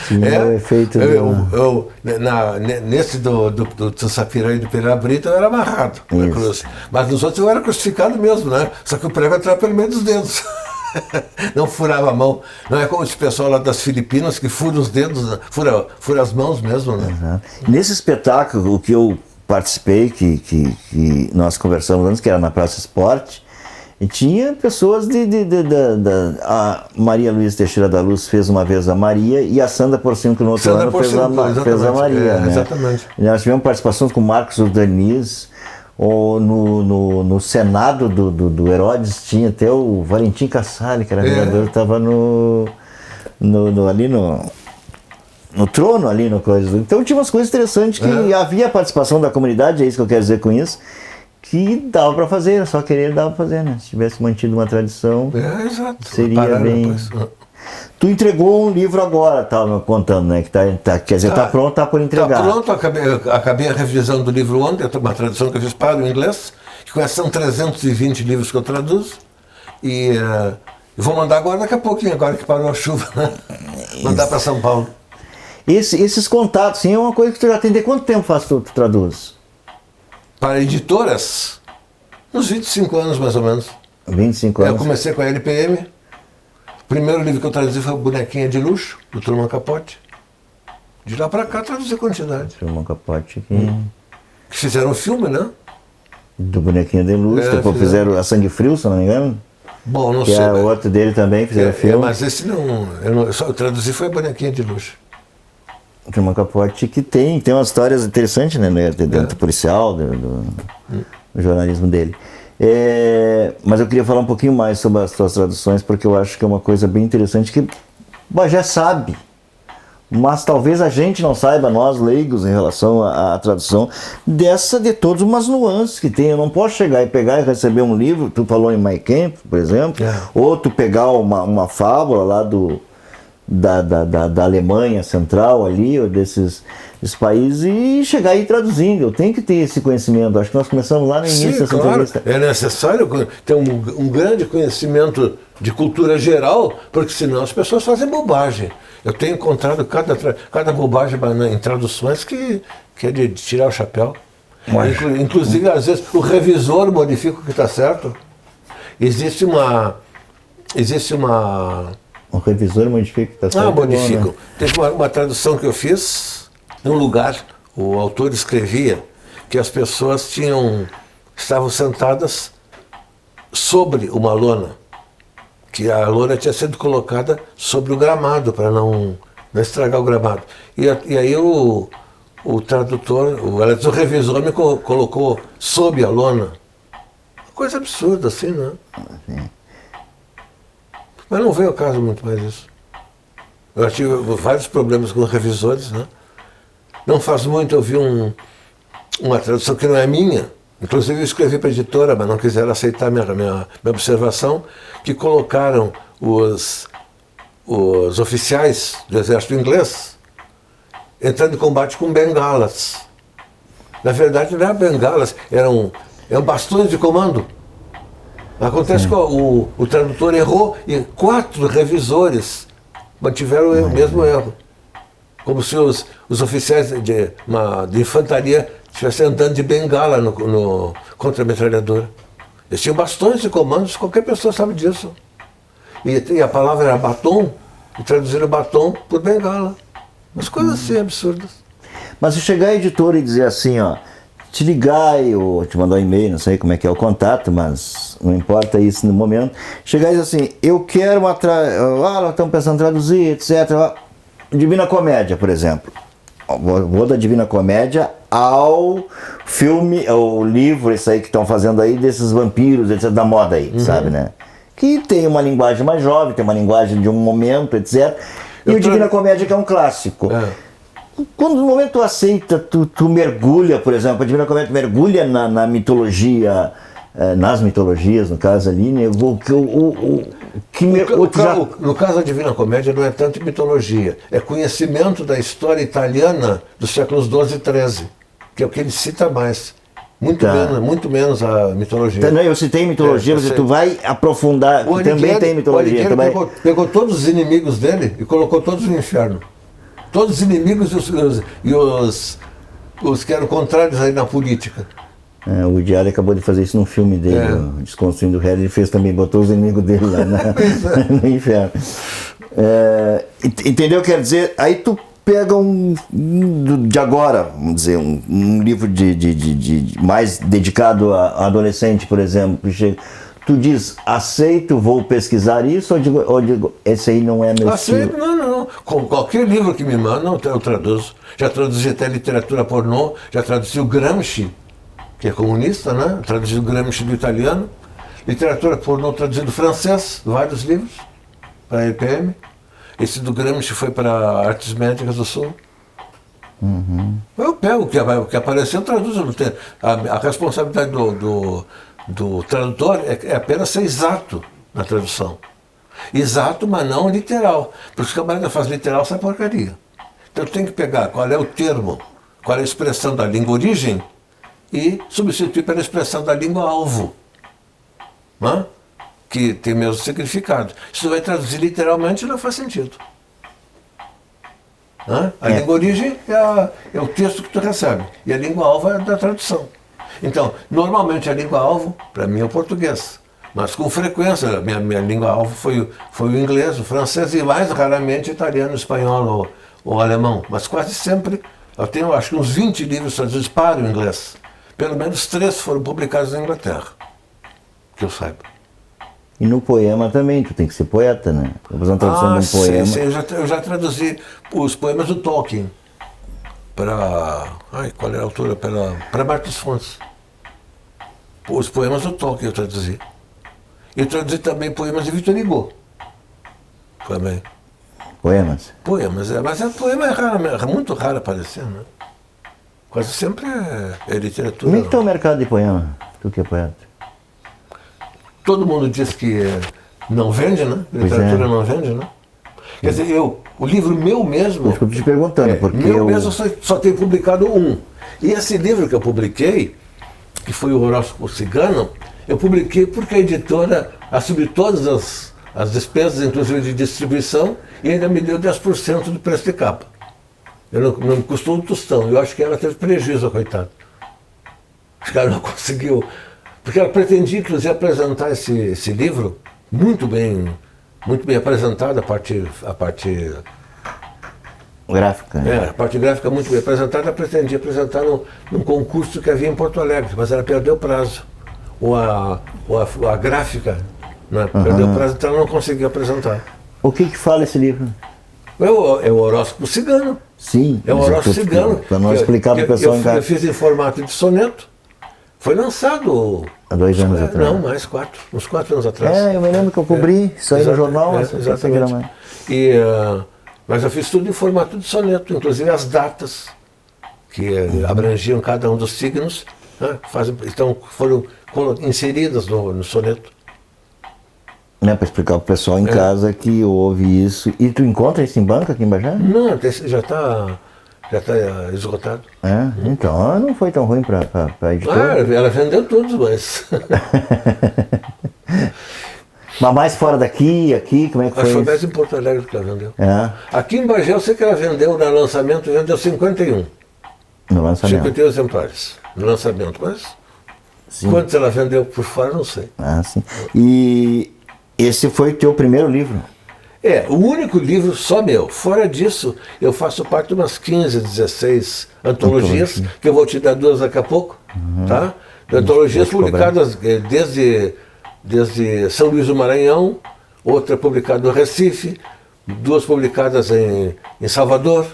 A: Tinha o efeito
B: nesse do Sapirã e do Pereira Brito, eu era amarrado na cruz. Mas nos outros eu era crucificado mesmo, né? Só que o prego entrava pelo meio dos dedos. Não furava a mão. Não é como esse pessoal lá das Filipinas que fura os dedos, fura as mãos mesmo, né?
A: Exato. Nesse espetáculo, o que eu participei, que nós conversamos antes, que era na Praça Esporte, e tinha pessoas a Maria Luísa Teixeira da Luz fez uma vez a Maria, e a Sandra Porcino, que no outro ano fez a Maria. Né?
B: Exatamente.
A: Nós tivemos participações com Marcos Urdanis, ou no Senado do Herodes tinha até o Valentim Cassali, que era vereador, estava ali no trono, ali no coisa. Então tinha umas coisas interessantes que havia participação da comunidade, é isso que eu quero dizer com isso, que dava para fazer, só querer dava para fazer, né? Se tivesse mantido uma tradição,
B: exato.
A: Seria bem... Tu entregou um livro agora, estava contando, né? Que quer dizer, está pronto, está por entregar.
B: Está pronto, acabei a revisão do livro ontem, uma tradução que eu fiz para o inglês, que são 320 livros que eu traduzo, e vou mandar agora daqui a pouquinho, agora que parou a chuva, né? Mandar para São Paulo.
A: Esses contatos, sim, é uma coisa que tu já tem. De quanto tempo faz tu traduz?
B: Para editoras, uns 25 anos mais ou menos.
A: 25 anos.
B: Eu comecei com a LPM. O primeiro livro que eu traduzi foi Bonequinha de Luxo, do Truman Capote. De lá para cá traduzi quantidade.
A: Truman Capote
B: que fizeram um filme, né?
A: Do Bonequinha de Luxo, depois fizeram A Sangue Frio, se não me engano.
B: Bom, não
A: sei.
B: Que
A: é o outro dele também, fizeram filme.
B: Mas esse não, eu traduzi foi Bonequinha de Luxo.
A: Truman Capote, que tem umas histórias interessantes, né? Dentro do policial, do jornalismo dele. Mas eu queria falar um pouquinho mais sobre as tuas traduções, porque eu acho que é uma coisa bem interessante que Bagé sabe, mas talvez a gente não saiba, nós leigos, em relação à tradução, de todas umas nuances que tem. Eu não posso chegar e pegar e receber um livro, tu falou em Mein Kampf, por exemplo, ou tu pegar uma fábula lá da Alemanha Central ali, ou desses países, e chegar aí traduzindo. Eu tenho que ter esse conhecimento. Acho que nós começamos lá no início dessa entrevista.
B: É necessário ter um grande conhecimento de cultura geral, porque senão as pessoas fazem bobagem. Eu tenho encontrado cada bobagem em traduções que é de tirar o chapéu. Inclusive, às vezes, o revisor modifica o que está certo. Existe uma...
A: O revisor modifica o que está certo?
B: Modifica. Teve uma tradução que eu fiz num lugar, o autor escrevia que as pessoas estavam sentadas sobre uma lona, que a lona tinha sido colocada sobre o gramado, para não estragar o gramado. E aí o tradutor, o revisor me colocou sob a lona. Coisa absurda assim, né?
A: Sim.
B: Mas não veio ao caso muito mais isso. Eu tive vários problemas com revisores, né? Não faz muito eu vi uma tradução que não é minha. Inclusive eu escrevi para a editora, mas não quiseram aceitar minha observação, que colocaram os oficiais do exército inglês entrando em combate com bengalas. Na verdade não eram bengalas, eram bastões de comando. Acontece que o tradutor errou e 4 revisores mantiveram o mesmo erro. Como se os oficiais de infantaria estivessem andando de bengala contra a metralhadora. Eles tinham bastões de comandos, qualquer pessoa sabe disso. E a palavra era batom, e traduziram batom por bengala. Umas coisas assim absurdas.
A: Mas se chegar a editora e dizer assim, ó, te ligar ou te mandar um e-mail, não sei como é que é o contato, mas não importa isso no momento. Chegar e dizer assim, eu quero nós estamos pensando em traduzir, etc. Divina Comédia, por exemplo. Vou da Divina Comédia ao filme, ao livro, esse aí que estão fazendo aí, desses vampiros, etc., da moda aí, sabe, né? Que tem uma linguagem mais jovem, tem uma linguagem de um momento, etc. E o Divina Comédia que é um clássico. Quando no momento tu aceita, tu mergulha, por exemplo, a Divina Comédia mergulha na mitologia, nas mitologias, no caso ali, né?
B: No caso da Divina Comédia não é tanto mitologia, é conhecimento da história italiana dos séculos XII e XIII, que é o que ele cita mais. Muito menos a mitologia.
A: Eu citei mitologia, mas tu vai aprofundar,
B: o
A: também tem mitologia.
B: Pegou todos os inimigos dele e colocou todos no inferno. Todos os inimigos e os que eram contrários aí na política.
A: O Diário acabou de fazer isso num filme dele, Desconstruindo o Réu, ele fez também, botou os inimigos dele lá no inferno. Entendeu? Quer dizer, aí tu pega de agora, vamos dizer, um livro de mais dedicado a adolescente, por exemplo, tu diz, aceito, vou pesquisar isso, ou digo esse aí não é meu
B: aceito,
A: estilo?
B: Não. Com qualquer livro que me mandam, eu traduzo. Já traduzi até literatura pornô, já traduzi o Gramsci, que é comunista, né? Traduzi o Gramsci do italiano. Literatura pornô traduzido francês, vários livros, para a EPM. Esse do Gramsci foi para Artes Médicas do Sul. Eu pego o que apareceu, eu traduzo. A responsabilidade do tradutor é apenas ser exato na tradução. Exato, mas não literal. Porque se o camarada faz literal, sai porcaria. Então tem que pegar qual é o termo, qual é a expressão da língua origem e substituir pela expressão da língua alvo, né? Que tem o mesmo significado. Se tu vai traduzir literalmente, não faz sentido. Né? A língua origem é o texto que tu recebe e a língua alvo é da tradução. Então, normalmente a língua alvo, para mim, é o português. Mas com frequência, minha língua-alvo foi o inglês, o francês e mais raramente italiano, espanhol ou alemão. Mas quase sempre, eu tenho acho que uns 20 livros traduzidos para o inglês. Pelo menos 3 foram publicados na Inglaterra, que eu saiba.
A: E no poema também, tu tem que ser poeta, né? Vou fazer uma tradução de um poema.
B: Sim, eu já traduzi os poemas do Tolkien para... qual era a autora? Para Marcos Fontes. Os poemas do Tolkien eu traduzi. E traduzi também poemas de Victor Hugo. Também.
A: Poemas?
B: Poemas, mas poema é muito raro aparecer, né? Quase sempre é literatura.
A: Como é que está o mercado de poema? Tu que é poeta?
B: Todo mundo diz que não vende, né? Literatura não vende, né? Quer dizer, o livro meu mesmo...
A: Eu estou te perguntando, porque
B: meu mesmo só tenho publicado um. E esse livro que eu publiquei, que foi o Horóscopo Cigano, eu publiquei porque a editora assumiu todas as despesas, inclusive de distribuição, e ainda me deu 10% do preço de capa. Não me custou um tostão. Eu acho que ela teve prejuízo, coitado. Acho que ela não conseguiu. Porque ela pretendia, inclusive, apresentar esse livro muito bem apresentado, a parte
A: gráfica.
B: A parte gráfica muito bem apresentada, ela pretendia apresentar num concurso que havia em Porto Alegre, mas ela perdeu o prazo. ou a gráfica, né? Perdeu o prazo, então eu não consegui apresentar.
A: O que fala esse livro?
B: É o horóscopo cigano.
A: Sim.
B: É o horóscopo cigano.
A: Para não explicar para o pessoal em casa.
B: Eu fiz em formato de soneto. Foi lançado...
A: Há 2 anos atrás.
B: Não, mais 4. Uns 4 anos atrás.
A: Eu me lembro que eu cobri, saiu no jornal.
B: Exatamente. Mas eu fiz tudo em formato de soneto, inclusive as datas que abrangiam cada um dos signos, né, então foram inseridas no soneto.
A: Para explicar para o pessoal em casa que ouve isso. E tu encontra isso em banca aqui em Bagé?
B: Não, já está esgotado.
A: Então não foi tão ruim para a editora.
B: Ela vendeu tudo, mas...
A: Mas mais fora daqui, aqui, como é que foi?
B: Acho que foi
A: isso?
B: mais em Porto Alegre que ela vendeu.
A: É,
B: Aqui em Bagé eu sei que ela vendeu no lançamento, vendeu 51.
A: no lançamento.
B: 51 exemplares no lançamento, mas
A: Sim.
B: quantos ela vendeu por fora, não sei.
A: Sim. E esse foi o teu primeiro livro?
B: O único livro só meu. Fora disso, eu faço parte de umas 15, 16 antologias, que eu vou te dar 2 daqui a pouco, tá? Antologias publicadas desde São Luís do Maranhão, outra publicada no Recife, 2 publicadas em Salvador,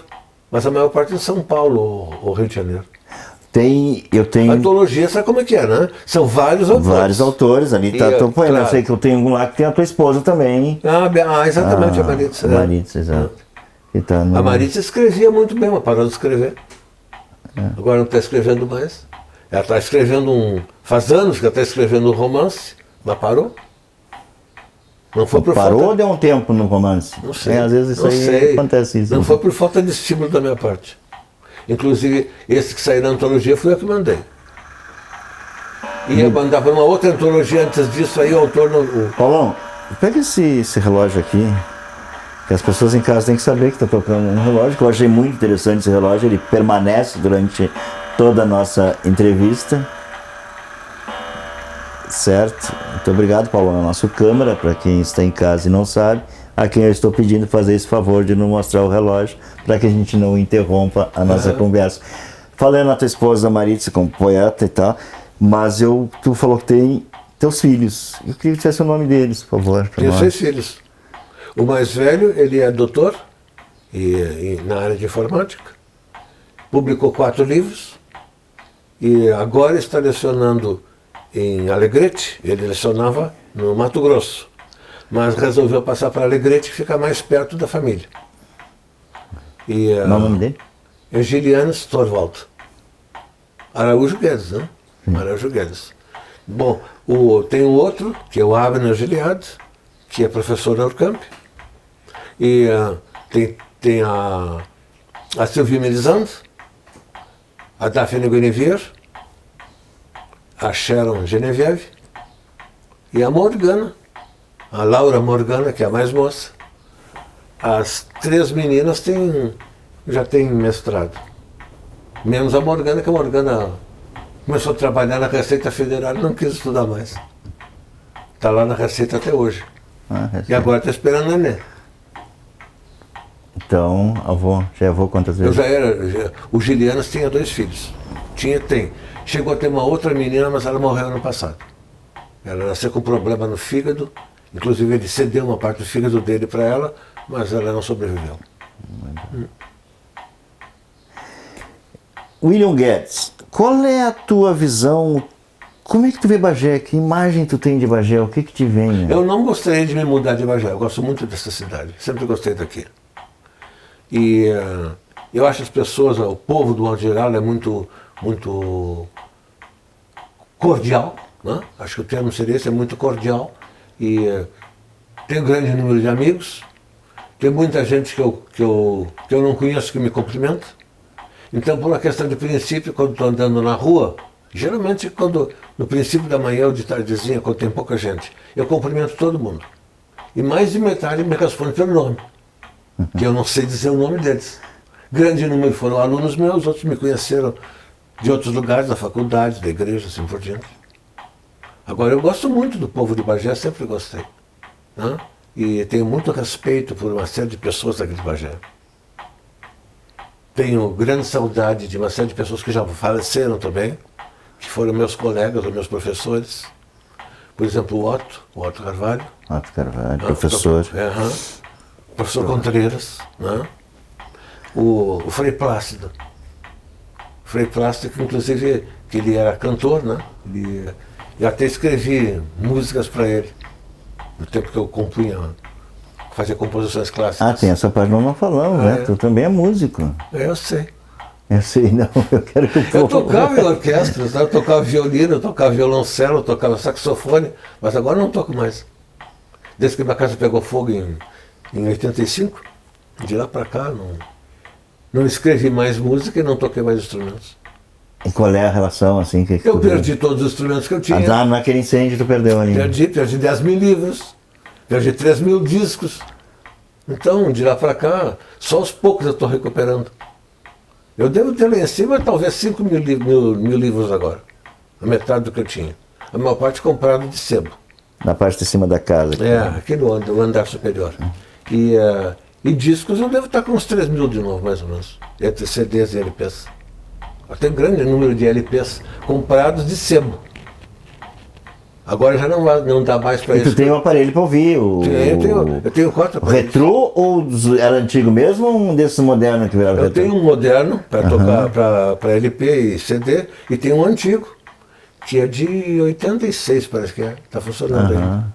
B: mas a maior parte em São Paulo ou Rio de Janeiro.
A: Eu tenho...
B: Antologia, sabe como é que é, né? São vários autores.
A: Vários autores, ali tá teu poema. Claro. Eu sei que eu tenho um lá que tem a tua esposa também.
B: Exatamente, a Maritza.
A: A Maritza, exato.
B: A Maritza escrevia muito bem, mas parou de escrever. Agora não está escrevendo mais. Ela está escrevendo faz anos que ela está escrevendo um romance, mas parou. Não foi por
A: parou
B: falta...
A: ou deu um tempo no romance?
B: Não sei.
A: Às vezes isso acontece isso.
B: Não foi por falta de estímulo da minha parte. Inclusive, esse que saiu na antologia fui eu que mandei. E eu mandava uma outra antologia antes disso, aí o autor...
A: Paulão, pega esse relógio aqui, que as pessoas em casa têm que saber que está tocando um relógio, que eu achei muito interessante esse relógio, ele permanece durante toda a nossa entrevista. Certo? Muito obrigado, Paulão. É nosso câmera, para quem está em casa e não sabe, a quem eu estou pedindo fazer esse favor de não mostrar o relógio, para que a gente não interrompa a nossa conversa. Falei na tua esposa Maritza como poeta e tal, mas tu falou que tem teus filhos. Eu queria que tivesse o nome deles, por favor.
B: Tenho 6 filhos. O mais velho, ele é doutor na área de informática, publicou 4 livros e agora está lecionando em Alegrete. Ele lecionava no Mato Grosso, mas resolveu passar para Alegrete e ficar mais perto da família.
A: O nome dele?
B: É Giliano Storvald Araújo Guedes, né? Araújo Guedes. Bom, tem o outro, que é o Abner Giliad, que é professor da Urcamp. E tem a Sylvie Melisande, a Daphne Guinevere, a Sharon Genevieve e a Morgana, a Laura Morgana, que é a mais moça. As 3 meninas já têm mestrado. Menos a Morgana, que a Morgana começou a trabalhar na Receita Federal e não quis estudar mais. Está lá na Receita até hoje. E agora está esperando o neném.
A: Então, já é avô quantas vezes?
B: O Giliano tinha 2 filhos. Tem. Chegou a ter uma outra menina, mas ela morreu ano passado. Ela nasceu com problema no fígado, inclusive ele cedeu uma parte do fígado dele para ela, mas ela não sobreviveu.
A: William Guedes, qual é a tua visão? Como é que tu vê Bagé? Que imagem tu tem de Bagé? O que te vem?
B: Eu não gostaria de me mudar de Bagé, eu gosto muito dessa cidade, sempre gostei daqui. E eu acho as pessoas, o povo do modo geral é muito cordial, né? Acho que o termo seria esse, é muito cordial. E tem um grande número de amigos, tem muita gente que eu não conheço que me cumprimenta. Então, por uma questão de princípio, quando estou andando na rua, geralmente no princípio da manhã ou de tardezinha, quando tem pouca gente, eu cumprimento todo mundo. E mais de metade me responde pelo nome, que eu não sei dizer o nome deles. Grande número foram alunos meus, outros me conheceram de outros lugares, da faculdade, da igreja, assim por diante. Agora, eu gosto muito do povo de Bagé, sempre gostei. Né? E tenho muito respeito por uma série de pessoas aqui de Bagé. Tenho grande saudade de uma série de pessoas que já faleceram também, que foram meus colegas ou meus professores. Por exemplo, o Otto Carvalho.
A: Otto Carvalho, professor.
B: Professor Contreiras, né? O Frei Plácido. Frei Plácido, que inclusive que ele era cantor, né? Eu até escrevi músicas para ele, no tempo que eu compunha, fazia composições clássicas.
A: Ah, tem essa parte nós não falamos, né? Tu também é músico.
B: Eu sei.
A: Eu sei, não, eu quero que o povo...
B: Eu tocava em orquestras, eu tocava violino, eu tocava violoncelo, eu tocava saxofone, mas agora não toco mais. Desde que minha casa pegou fogo em 85, de lá para cá, não escrevi mais música e não toquei mais instrumentos.
A: E qual é a relação, assim, que
B: eu perdi todos os instrumentos que eu tinha.
A: Ah, naquele incêndio tu perdeu ali.
B: Perdi 10 mil livros, perdi 3 mil discos. Então, de lá para cá, só aos poucos eu estou recuperando. Eu devo ter lá em cima talvez 5 mil livros agora. A metade do que eu tinha. A maior parte comprada de sebo.
A: Na parte de cima da casa.
B: Aqui no andar superior. E discos eu devo estar com uns 3 mil de novo, mais ou menos. Entre CDs e LPs. Tem um grande número de LPs comprados de sebo. Agora já não dá mais para isso.
A: E tu tem um aparelho para ouvir?
B: Eu tenho 4 aparelhos.
A: Retrô ou era antigo mesmo ou um desses modernos que virava retrô?
B: Eu tenho um moderno para tocar para LP e CD e tenho um antigo, que é de 86, parece que é. Está funcionando ainda.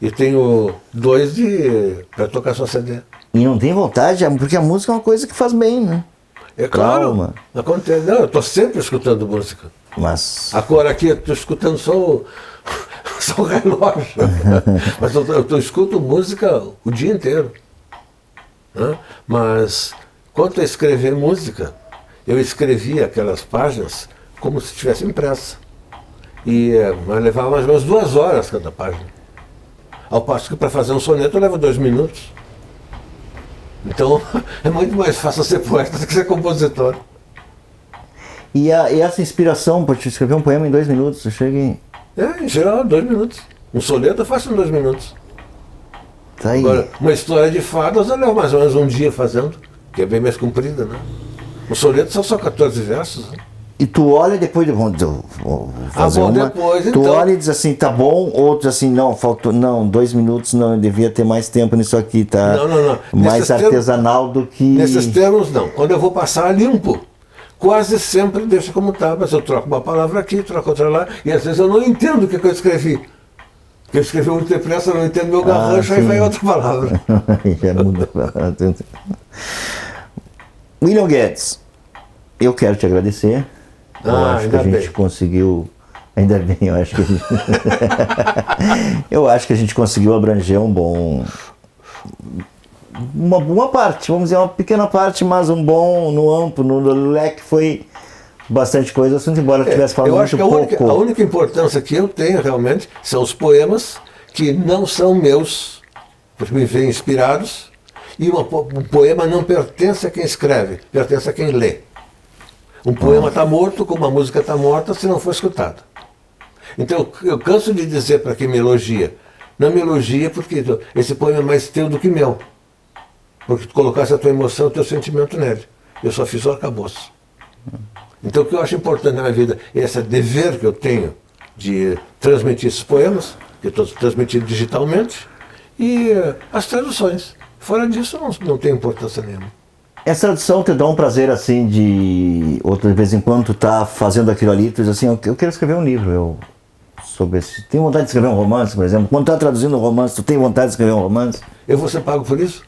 B: E tenho 2 para tocar só CD.
A: E não tem vontade, porque a música é uma coisa que faz bem, né?
B: É claro. Acontece. Não, eu estou sempre escutando música.
A: Mas...
B: Agora aqui eu estou escutando só o relógio. Mas eu escuto música o dia inteiro. Né? Mas quanto a escrever música, eu escrevia aquelas páginas como se estivesse impressa. Mas levava mais ou menos 2 horas cada página. Ao passo que para fazer um soneto leva 2 minutos. Então é muito mais fácil ser poeta do que ser compositor.
A: E essa inspiração para te escrever um poema em 2 minutos, você chega em...
B: Em geral, 2 minutos. Um soneto eu faço em 2 minutos.
A: Tá aí.
B: Agora, uma história de fadas eu levo mais ou menos um dia fazendo, que é bem mais comprida, né? Um soneto são só 14 versos. Né?
A: E tu olha depois de vou fazer uma.
B: Depois,
A: tu
B: então...
A: olha e diz assim, tá bom, ou diz assim, não, faltou, não, 2 minutos, não, eu devia ter mais tempo nisso aqui, tá?
B: Não.
A: Mais artesanal do que...
B: Nesses termos, não. Quando eu vou passar limpo, quase sempre deixo como tá, mas eu troco uma palavra aqui, troco outra lá, e às vezes eu não entendo o que eu escrevi. Porque eu escrevi muito depressa, eu não entendo meu garrancho, aí vai outra palavra.
A: Já muda a palavra. William Guedes, eu quero te agradecer. Eu acho que a gente conseguiu, ainda bem, eu acho que a gente, eu acho que a gente conseguiu abranger uma parte, vamos dizer, uma pequena parte, mas no amplo, no leque foi bastante coisa, embora eu tivesse falado muito pouco.
B: A única importância que eu tenho realmente são os poemas que não são meus, porque me vêm inspirados, e um poema não pertence a quem escreve, pertence a quem lê. Um poema está morto, como a música está morta, se não for escutada. Então, eu canso de dizer para quem me elogia, não me elogia porque esse poema é mais teu do que meu. Porque tu colocasse a tua emoção, o teu sentimento nele. Eu só fiz o arcabouço. Então, o que eu acho importante na minha vida é esse dever que eu tenho de transmitir esses poemas, que eu estou transmitindo digitalmente, e as traduções. Fora disso, não tem importância nenhuma.
A: Essa tradução te dá um prazer assim de vez em quando tu tá fazendo aquilo ali, tu diz assim, eu quero escrever um livro, sobre esse. Tem vontade de escrever um romance, por exemplo? Quando tu tá traduzindo um romance, tu tem vontade de escrever um romance?
B: Eu vou ser pago por isso?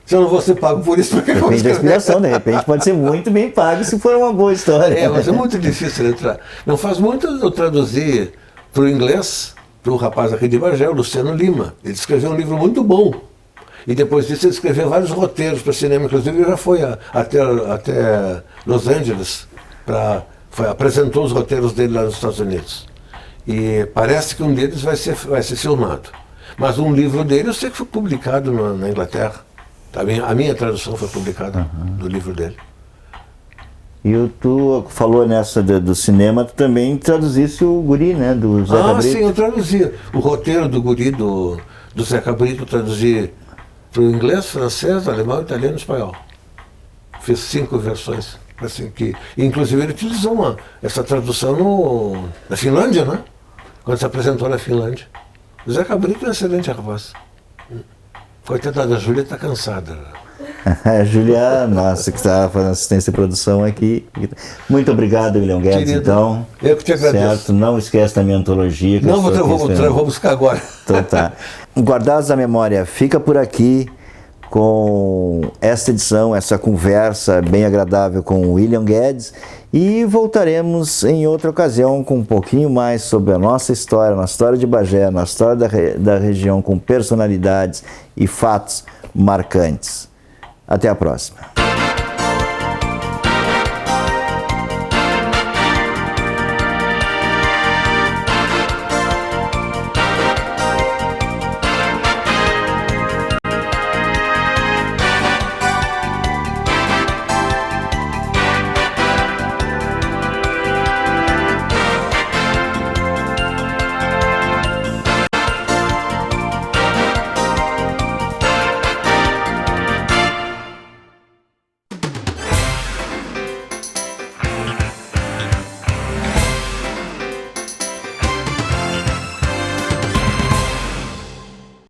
B: Se eu não vou ser pago por isso, por que eu vou
A: escrever? Depende da inspiração, de repente pode ser muito bem pago se for uma boa história.
B: Mas é muito difícil entrar. Não faz muito eu traduzir para o inglês, para o rapaz aqui de Bagé, o Luciano Lima. Ele escreveu um livro muito bom. E depois disso ele escreveu vários roteiros para cinema, inclusive ele já foi até Los Angeles, apresentou os roteiros dele lá nos Estados Unidos. E parece que um deles vai ser filmado. Mas um livro dele eu sei que foi publicado na Inglaterra. A minha tradução foi publicada do livro dele.
A: E tu falou nessa do cinema, tu também traduzisse o Guri, né, do Zé Cabrito.
B: Sim, eu traduzi. O roteiro do Guri, do Zé Cabrito, eu traduzi para o inglês, francês, alemão, italiano e espanhol. Fiz 5 versões. Assim, inclusive ele utilizou essa tradução na Finlândia, né? quando se apresentou na Finlândia. O Zeca Brito é um excelente rapaz. Coitada da Júlia, está cansada.
A: A Júlia, nossa, que está fazendo assistência e produção aqui. Muito obrigado, William Guedes,
B: Querido,
A: então.
B: eu que te agradeço.
A: Certo, não esquece da minha antologia. Que
B: não, vou buscar agora.
A: Então tá. Guardados da Memória fica por aqui com esta edição, essa conversa bem agradável com o William Guedes, e voltaremos em outra ocasião com um pouquinho mais sobre a nossa história de Bagé, nossa história da região, com personalidades e fatos marcantes. Até a próxima.